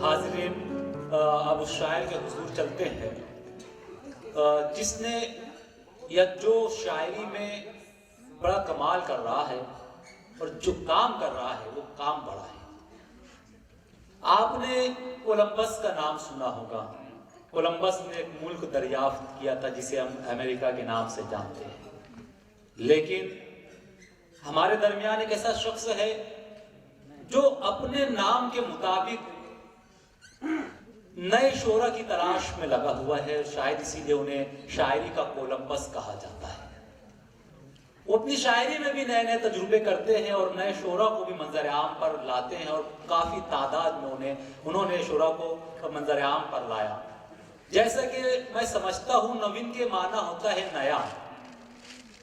हाज़रीन, अब उस शायर के हुजूर चलते हैं जिसने या जो शायरी में बड़ा कमाल कर रहा है और जो काम कर रहा है वो काम बड़ा है। आपने कोलंबस का नाम सुना होगा। कोलंबस ने एक मुल्क दरियाफ्त किया था जिसे हम अमेरिका के नाम से जानते हैं, लेकिन हमारे दरमियान एक ऐसा शख्स है जो अपने नाम के मुताबिक नए शोरा की तलाश में लगा हुआ है। शायद इसीलिए उन्हें शायरी का कोलंबस कहा जाता है। वो अपनी शायरी में भी नए नए तजुर्बे करते हैं और नए शोरा को भी मंजर आम पर लाते हैं और काफी तादाद में उन्होंने शोरा को मंजर आम पर लाया। जैसा कि मैं समझता हूँ, नवीन के माना होता है नया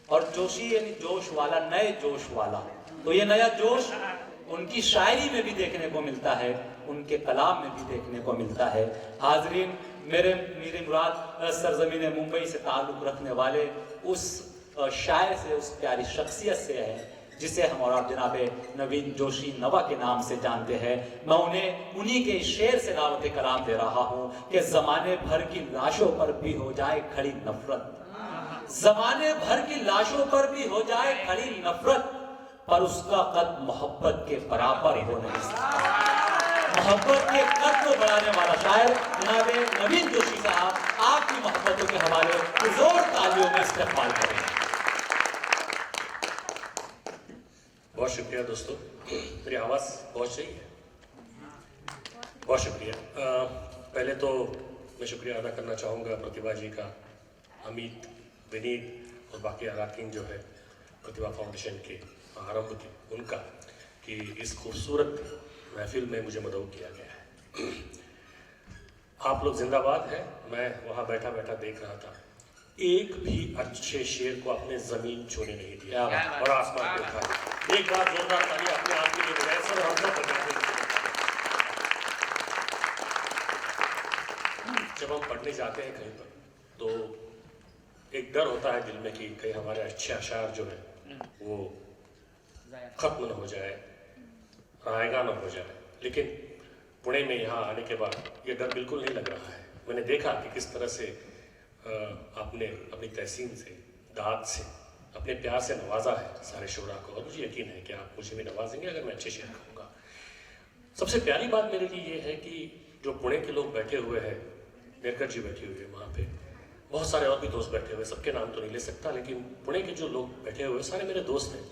और जोशी यानी जोश वाला, नए जोश वाला। तो ये नया जोश उनकी शायरी में भी देखने को मिलता है, उनके कलाम में भी देखने को मिलता है। हाजरीन, मेरे मुराद सरजमीन मुंबई से ताल्लुक़ रखने वाले उस शायर से, उस प्यारी शख्सियत से है जिसे हम और आप जनाब नवीन जोशी नवा के नाम से जानते हैं। मैं उन्हें उन्हीं के शेर से दावत कलाम दे रहा हूँ कि ज़माने भर की लाशों पर भी हो जाए खड़ी नफरत, ज़माने भर की लाशों पर भी हो जाए खड़ी नफरत, पर उसका कद मोहब्बत के बराबर हो नहीं सकता। मोहब्बत के कद को बढ़ाने वाला शायर जनाब नवीन जोशी साहब, आपकी मोहब्बतों के हवाले जोर तालियों में इस्तेमाल करें। बहुत शुक्रिया दोस्तों, मेरी आवाज़ पहुंच रही है? बहुत शुक्रिया। पहले तो मैं शुक्रिया अदा करना चाहूँगा प्रतिभा जी का, अमित, विनीत और बाकी अरकान जो है प्रतिभा फाउंडेशन के आरंभ के, उनका कि इस खूबसूरत महफिल में मुझे मदऊ किया गया है। आप लोग जिंदाबाद हैं। मैं वहाँ बैठा बैठा देख रहा था, एक भी अच्छे शेर को अपने ज़मीन छूने नहीं दिया और आसमान पे उठा। एक बार जोरदार ताली अपने आप के लिए बजाय सर हम सब बजाते हैं। जब हम पढ़ने जाते हैं कहीं पर तो एक डर होता है दिल में कि कहीं हमारे अच्छे अशार जो है वो खत्म न हो जाए, रायगा न हो जाए। लेकिन पुणे में यहाँ आने के बाद ये डर बिल्कुल नहीं लग रहा है। मैंने देखा कि किस तरह से आपने अपनी तहसीन से, दाद से, अपने प्यार से नवाजा है सारे शोरा को, और मुझे यकीन है कि आप मुझे भी नवाजेंगे अगर मैं अच्छे शेर कहूँगा। सबसे प्यारी बात मेरे लिए ये है कि जो पुणे के लोग बैठे हुए हैं, नेरकर जी बैठी हुई है वहाँ पे, बहुत सारे और भी दोस्त बैठे हुए, सबके नाम तो नहीं ले सकता, लेकिन पुणे के जो लोग बैठे हुए सारे मेरे दोस्त हैं।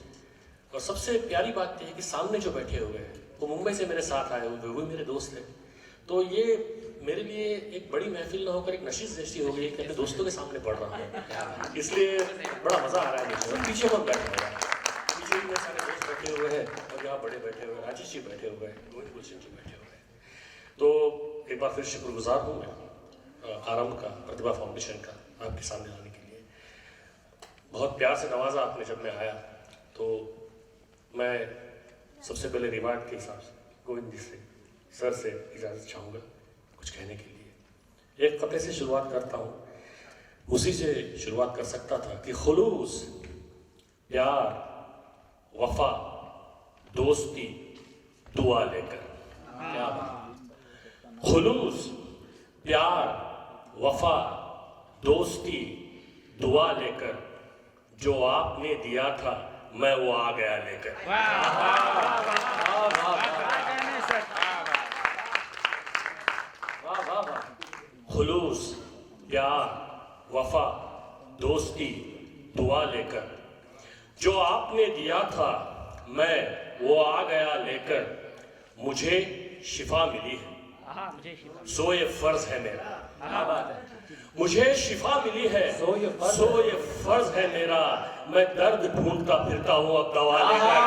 और सबसे प्यारी बात यह है कि सामने जो बैठे हुए हैं वो मुंबई से मेरे साथ आए हुए, वो मेरे दोस्त हैं। तो ये मेरे लिए एक बड़ी महफिल ना होकर एक नशीस जैसी हो गई कि अपने दोस्तों के सामने पढ़ रहा हूँ, इसलिए बड़ा मज़ा आ रहा है मुझे। और पीछे बहुत बैठे हुए हैं, पीछे भी मेरे सारे दोस्त बैठे हुए हैं और यहाँ बड़े बैठे हुए हैं, राजेश जी बैठे हुए हैं, रोहित गुलशन जी बैठे हुए हैं। तो एक बार फिर शुक्रगुजार हूँ मैं आरंभ का, प्रतिभा फाउंडेशन का, आपके सामने आने के लिए। बहुत प्यार से नवाजा आपने जब मैं आया। तो मैं सबसे पहले रिवार्ड के हिसाब से गोविंद जी से, सर से इजाज़त चाहूँगा कुछ कहने के लिए। एक कते से शुरुआत करता हूँ, उसी से शुरुआत कर सकता था कि खुलूस, प्यार, वफा, दोस्ती, दुआ लेकर। क्या बात! खुलूस, प्यार, वफा, दोस्ती, दुआ लेकर, जो आपने दिया था मैं वो आ गया लेकर। खुलूस, प्यार, वफा, दोस्ती, दुआ लेकर, जो आपने दिया था मैं वो आ गया लेकर, मुझे शिफा मिली है सो ये फर्ज है मेरा। मुझे शिफा मिली है सो ये फर्ज है मेरा, मैं दर्द ढूंढता फिरता हूँ अब दवा लेकर।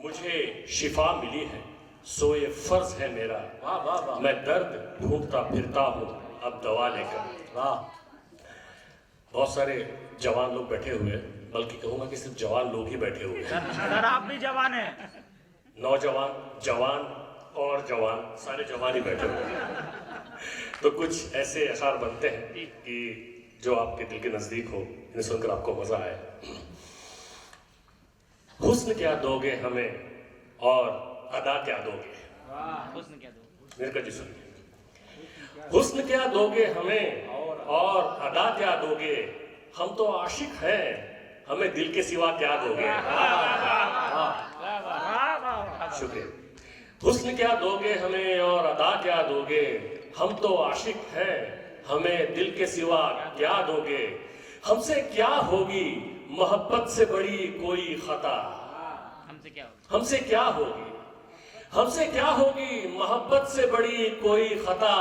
मुझे शिफा मिली है सो ये फर्ज है मेरा, मैं दर्द ढूंढता फिरता हूँ अब दवा लेकर। बहुत सारे जवान लोग बैठे हुए हैं, बल्कि कहूँगा कि सिर्फ जवान लोग ही बैठे हुए हैं। सर आप भी जवान हैं। नौजवान, जवान और जवान, सारे जवान ही बैठे हुए हैं। तो कुछ ऐसे अशार बनते हैं कि जो आपके दिल के नजदीक हो, इन्हें सुनकर आपको मजा आए। हुस्न क्या दोगे हमें और अदा क्या दोगे। हुस्न क्या दोगे। मेरे जी सुनिए। हुस्न क्या दोगे हमें और अदा क्या दोगे, हम तो आशिक हैं, हमें दिल के सिवा क्या दोगे। शुक्रिया। हुस्न क्या दोगे हमें और अदा क्या दोगे, हम तो आशिक हैं, हमें दिल के सिवा क्या दोगे। हमसे क्या होगी मोहब्बत से बड़ी कोई खता, हमसे क्या होगा। हमसे क्या होगी, हमसे क्या होगी मोहब्बत से बड़ी कोई खता,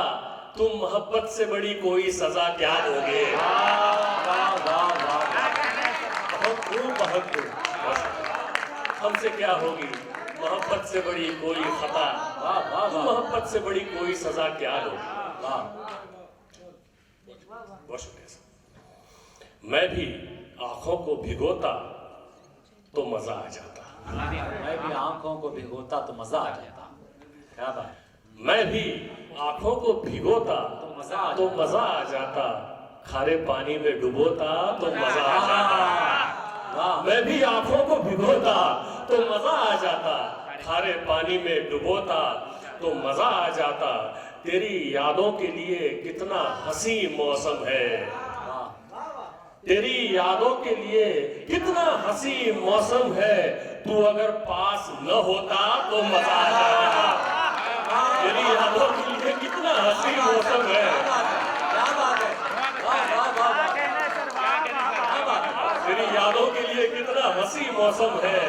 तुम मोहब्बत से बड़ी कोई सजा क्या दोगे। बहुत खूब। हमसे क्या होगी मोहब्बत से बड़ी कोई खता, तुम मोहब्बत से बड़ी कोई सजा क्या दोगे। बहुत शुक्रिया। मैं भी आंखों को भिगोता तो मजा आ जाता, मैं भी आंखों को भिगोता तो मजा आ जाता। क्या बात। मैं भी आंखों को भिगोता तो मजा आ जाता, खारे पानी में डुबोता तो मजा आ जाता। मैं भी आंखों को भिगोता तो मजा आ जाता, खारे पानी में डुबोता तो मजा आ जाता। तेरी यादों के लिए कितना हंसी मौसम है, तेरी यादों के लिए कितना हंसी मौसम है, तू अगर पास न होता तो मजा आ जाता। तेरी यादों के लिए कितना हंसी मौसम है, तेरी यादों के लिए कितना हंसी मौसम है,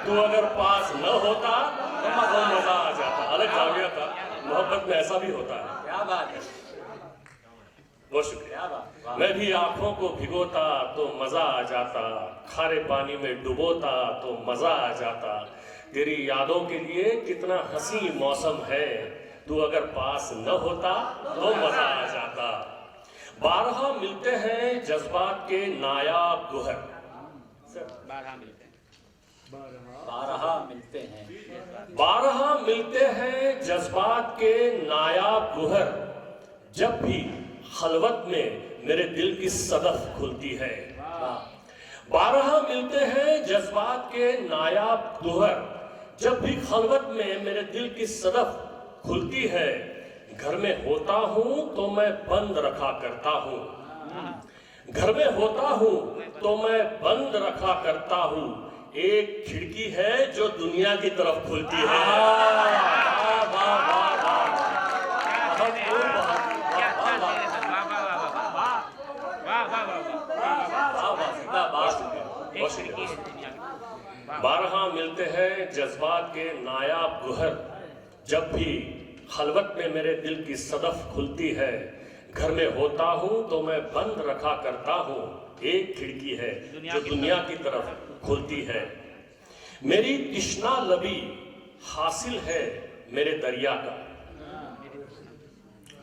तू अगर पास न होता तो मजा आ जाता। अलग जाविया था, मोहब्बत में ऐसा भी होता है। क्या बात है। बहुत शुक्रिया। क्या बात। मैं भी आंखों को भिगोता तो मजा आ जाता, खारे पानी में डुबोता तो मजा आ जाता। तेरी यादों के लिए कितना हंसी मौसम है, तू अगर पास न होता तो मजा आ जाता। 12 मिलते हैं जज्बात के नायाब गुहर, 12 मिलते हैं। 12 मिलते हैं। 12 मिलते हैं जज्बात के नायाब गुहर, जब भी खलवत में मेरे दिल की सदफ खुलती है। 12 मिलते हैं जज्बात के नायाब गुहर, जब भी खलवत में मेरे दिल की सदफ खुलती है। घर में होता हूं तो मैं बंद रखा करता हूं, घर में होता हूं तो मैं बंद रखा करता हूं। एक खिड़की है जो दुनिया की तरफ खुलती है। बारहा मिलते हैं जज्बात के नायाब गुहर, जब भी खलवत में मेरे दिल की सदफ खुलती है। घर में होता हूं तो मैं बंद रखा करता हूं, एक खिड़की है जो दुनिया की तरफ खुलती है। मेरी तिश्ना लबी हासिल है मेरे दरिया का,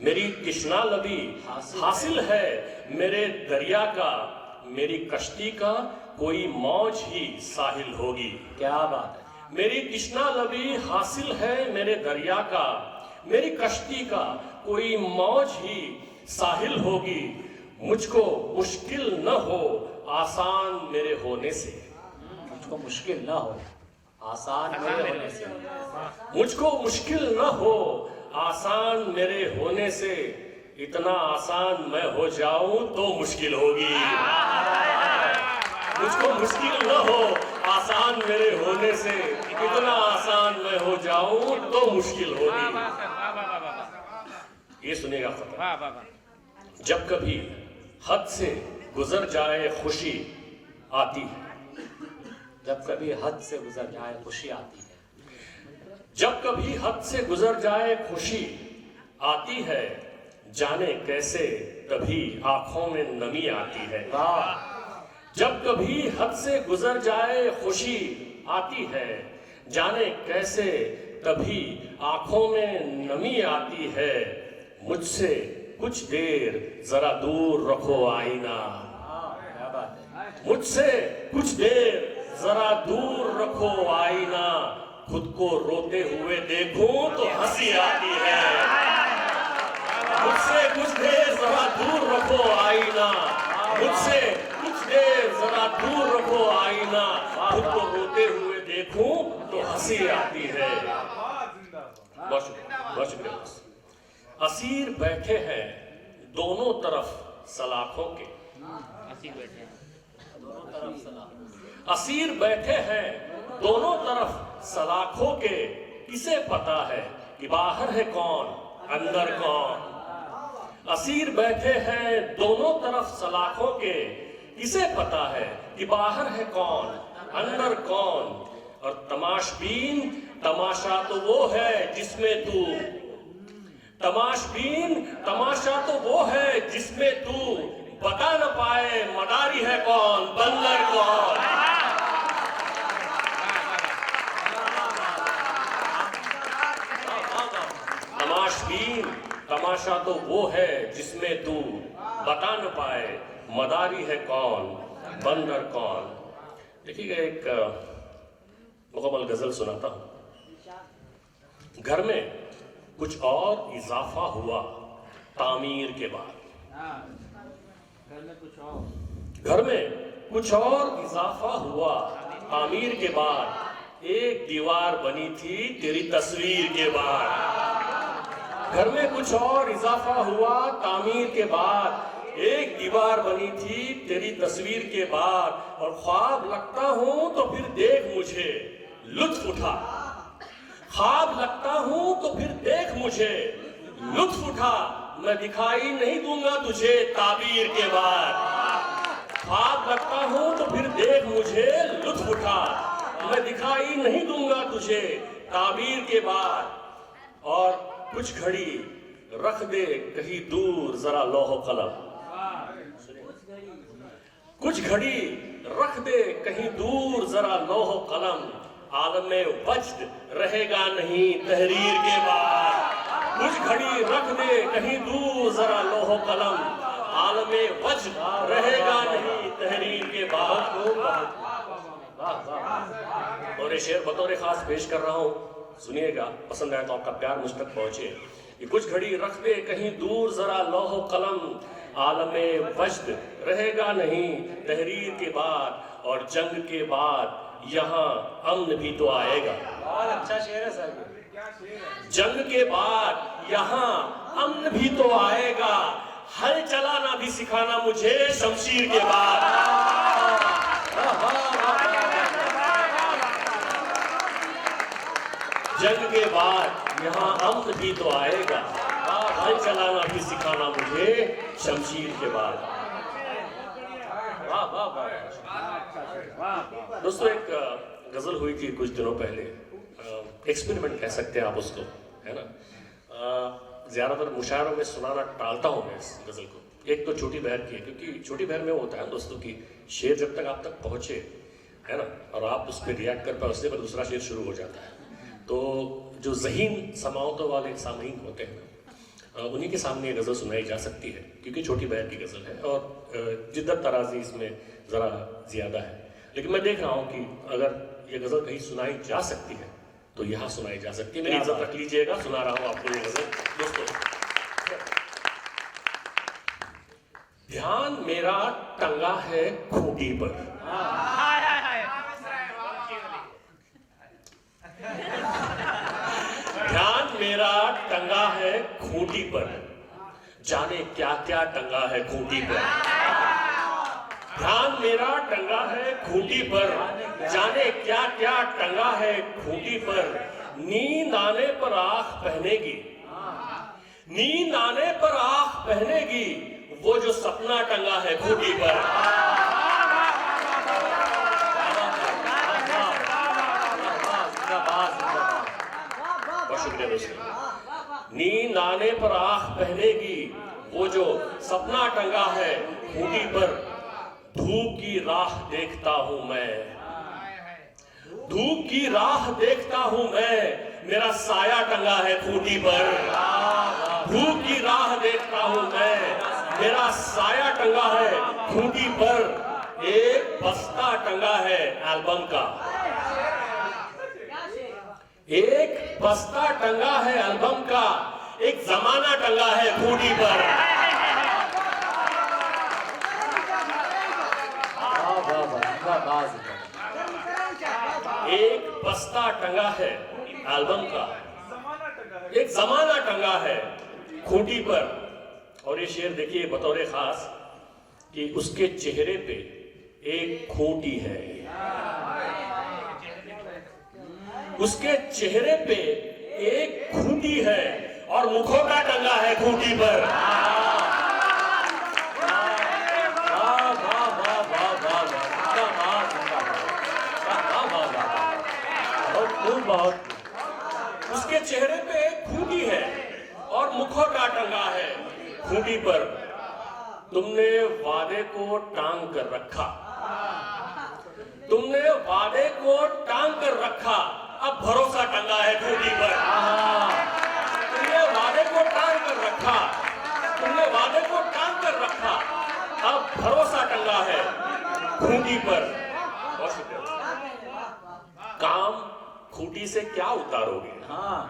मेरी तिश्ना लबी हासिल है मेरे दरिया का। मेरी कश्ती का कोई मौज ही साहिल होगी। क्या बात है। मेरी तिश्ना लबी हासिल है मेरे दरिया का, मेरी कश्ती का कोई मौज ही साहिल होगी। मुझको मुश्किल न हो आसान मेरे होने से, मुझको मुश्किल ना हो आसान मेरे होने से, मुझको मुश्किल न हो आसान मेरे होने से। इतना आसान मैं हो जाऊं तो मुश्किल होगी। मुझको मुश्किल न हो आसान मेरे होने से, इतना आसान मैं हो जाऊं तो मुश्किल होगी। ये सुनेगा खतर। जब कभी हद से गुजर जाए खुशी आती है, जब कभी हद से गुजर जाए खुशी आती है, जब कभी हद से गुजर जाए खुशी आती है। जाने कैसे तभी आंखों में नमी आती है। जब कभी हद से गुजर जाए खुशी आती है, जाने कैसे तभी आंखों में नमी आती है। मुझसे कुछ देर जरा दूर रखो आईना, क्या बात है। मुझसे कुछ देर जरा दूर रखो आईना। खुद को रोते हुए देखूं तो हंसी आती है। मुझसे रखो आईना, मुझसे कुछ देर जरा दूर रखो आईना, खुद को रोते हुए देखूं तो हंसी आती है। बहुत शुक्रिया, बहुत शुक्रिया। असीर बैठे हैं दोनों तरफ सलाखों के, असीर बैठे हैं दोनों तरफ सलाम। असीर बैठे हैं दोनों तरफ सलाखों के, किसे पता है कि बाहर है कौन अंदर कौन। असीर बैठे हैं दोनों तरफ सलाखों के, किसे पता है कि बाहर है कौन अंदर कौन। और तमाशबीन तमाशा तो वो है जिसमें तू, तमाशबीन तमाशा तो वो है जिसमें तू बता न पाए मदारी है कौन बंदर कौन। तमाशबीन तमाशा तो वो है जिसमें तू बता न पाए मदारी है कौन बंदर कौन। देखिएगा, एक मुकम्मल गजल सुनाता हूं। घर में कुछ और इजाफा हुआ तामीर के बाद, घर में कुछ और इजाफा हुआ तामीर के बाद, एक दीवार बनी थी तेरी तस्वीर के बाद। घर में कुछ और इजाफा हुआ तामीर के बाद, एक दीवार बनी थी तेरी तस्वीर के बाद। और ख्वाब लगता हूं तो फिर देख मुझे लुत्फ उठा, ख्वाब लगता हूं तो फिर देख मुझे लुत्फ उठा, मैं दिखाई नहीं दूंगा तुझे ताबीर के बाद। ख्वाब लगता हूं तो फिर देख मुझे लुत्फ उठा, मैं दिखाई नहीं दूंगा तुझे ताबीर के बाद। और कुछ घड़ी रख दे कहीं दूर जरा लौह कलम, कुछ घड़ी रख दे कहीं दूर जरा लौह कलम, आलम में वज्द रहेगा नहीं तहरीर के बाद। कुछ घड़ी रख दे कहीं दूर जरा लौह कलम, आलम में वज्द रहेगा नहीं तहरीर के बाद। और ये शेर बतौर खास पेश कर रहा हूं, सुनिएगा, पसंद आए तो आपका प्यार मुझ तक पहुंचे। कि कुछ घड़ी रख दे कहीं दूर जरा लौह कलम, आलमे वज्द रहेगा नहीं तहरीर के बाद। और जंग के बाद यहाँ अमन भी तो आएगा। बहुत अच्छा शेर है सर। जंग के बाद यहाँ अमन भी तो आएगा, हल चलाना भी सिखाना मुझे शमशीर के बाद। जंग के बाद यहाँ अमन भी तो आएगा, हल चलाना भी सिखाना मुझे शमशीर के बाद। दोस्तों, एक गजल हुई थी कुछ दिनों पहले, एक्सपेरिमेंट कह सकते हैं आप उसको, है ना। ज्यादातर मुशायरों में सुनाना टालता हूँ मैं इस गजल को। एक तो छोटी बहर की है, क्योंकि छोटी बहर में वो होता है दोस्तों की शेर जब तक आप तक पहुंचे, है ना, और आप उस पर रिएक्ट कर पाए, उससे पर दूसरा शेर शुरू हो जाता है। तो जो ज़हीन समाअतों वाले सामईन होते हैं ना, उन्हीं के सामने ये गज़ल सुनाई जा सकती है, क्योंकि छोटी बहर की गज़ल है और जिद्दत तराजी इसमें ज़रा ज़्यादा है। लेकिन मैं देख रहा हूँ कि अगर ये गज़ल कहीं सुनाई जा सकती है तो यहाँ सुनाई जा सकती है। मेरी इज्जत रख लीजिएगा, सुना रहा हूँ आपको ये गज़ल। दोस्तों, ध्यान मेरा टंगा है खूंटी पर, ध्यान मेरा टंगा है खूंटी पर, जाने क्या क्या टंगा है खूंटी पर। ध्यान मेरा टंगा है खूंटी पर, जाने क्या क्या टंगा है खूंटी पर। नींद आने पर आंख पहनेगी, नींद आने पर आंख पहनेगी, वो जो सपना टंगा है खूंटी पर। बहुत शुक्रिया दोस्तों। नींद आने पर आंख पहनेगी, वो जो सपना टंगा है खूंटी पर। धूप की राह देखता हूं मैं, धूप की राह देखता हूं मैं, मेरा साया टंगा है खूंटी पर। धूप की राह देखता हूं मैं, मेरा साया टंगा है खूंटी पर। एक बस्ता टंगा है एल्बम का, एक बस्ता टंगा है एल्बम का, एक जमाना टंगा है खूंटी पर। वाह जिंदाबाद। एक बस्ता टंगा है एल्बम का, एक जमाना टंगा है खूंटी पर। और ये शेर देखिए बतौर खास कि उसके चेहरे पे एक खूंटी है, उसके चेहरे पे एक खूंटी है और मुखौटा टंगा है खूंटी पर। बहुत उसके चेहरे पे एक खूंटी है और मुखौटा टंगा है खूंटी पर। तुमने वादे को टांग कर रखा, तुमने वादे को टांग कर रखा, अब भरोसा टंगा है खूंटी पर। तुमने वादे को टांग कर रखा, तुमने वादे को टांग कर रखा, अब भरोसा टंगा है खूंटी पर। बहुत शुक्रिया। काम खूंटी से क्या उतारोगे? हाँ,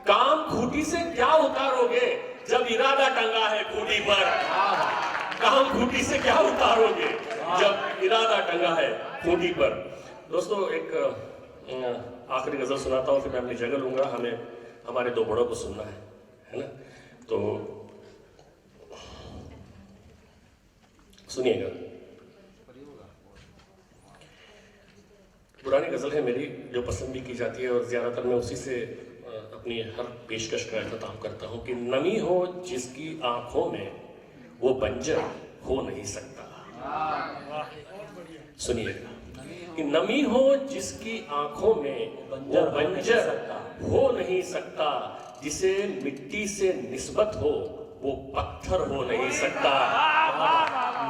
काम खूंटी से क्या उतारोगे जब इरादा टंगा है खूंटी पर? काम खूंटी से क्या उतारोगे जब इरादा टंगा है खूंटी पर? दोस्तों एक आखिरी गजल सुनाता हूं, फिर मैं अपनी जगह लूंगा। हमें हमारे दो बड़ों को सुनना है ना? तो सुनिएगा। पुरानी गजल है मेरी, जो पसंद भी की जाती है और ज्यादातर मैं उसी से अपनी हर पेशकश का अख्ताम करता हूं कि नमी हो जिसकी आंखों में वो बंजर हो नहीं सकता। सुनिएगा कि नमी हो जिसकी आंखों में वो बंजर हो नहीं सकता, जिसे मिट्टी से निस्बत हो वो पत्थर हो नहीं सकता।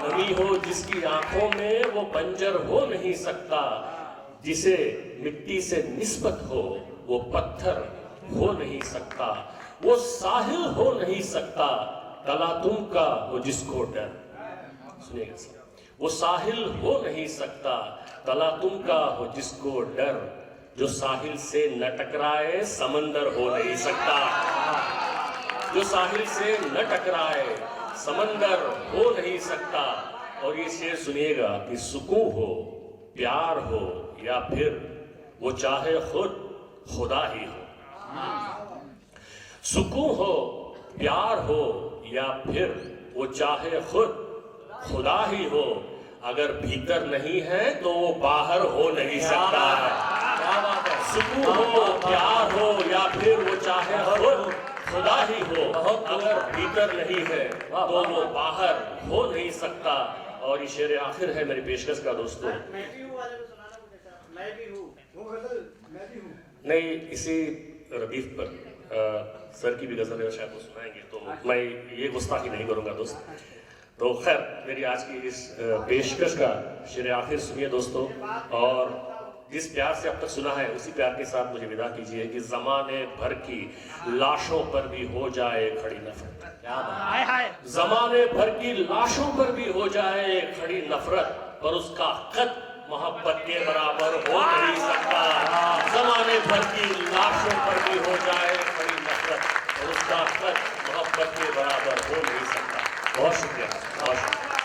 नमी हो जिसकी आंखों में वो बंजर हो नहीं सकता, जिसे मिट्टी से निस्बत हो वो पत्थर हो नहीं सकता। वो साहिल हो नहीं सकता तलातुम का वो जिसको डर। सुनिएगा सर, वो साहिल हो नहीं सकता तलातुम का हो जिसको डर, जो साहिल से न टकराए समंदर हो नहीं सकता। जो साहिल से न टकराए समंदर हो नहीं सकता। और ये शेर सुनिएगा कि सुकून हो, प्यार हो या फिर वो चाहे खुद खुदा ही हो। सुकून हो, प्यार हो या फिर वो चाहे खुद खुदा ही हो, अगर भीतर नहीं है तो वो बाहर हो नहीं सकता। सुकून हो, प्यार हो या फिर वो चाहे खुद खुदा ही हो, अगर भीतर नहीं है तो वो बाहर हो नहीं सकता। और ये शेर आखिर है मेरी पेशकश का दोस्तों। नहीं, इसी रदीफ पर सर की भी गजल है, शायद वो सुनाएंगे, तो मैं ये गुस्ताखी नहीं करूंगा दोस्त। तो खैर मेरी आज की इस पेशकश का शेर आखिर सुनिए दोस्तों, और जिस प्यार से अब तक सुना है उसी प्यार के साथ मुझे विदा कीजिए कि जमाने भर की लाशों पर भी हो जाए खड़ी नफरत। जमाने भर की लाशों पर भी हो जाए खड़ी नफरत, पर उसका कद मोहब्बत के बराबर हो नहीं सकता। जमाने भर की लाशों पर भी हो जाए खड़ी नफरत, और उसका कद मोहब्बत के बराबर हो नहीं सकता। बहुत शुक्रिया, बहुत शुक्रिया।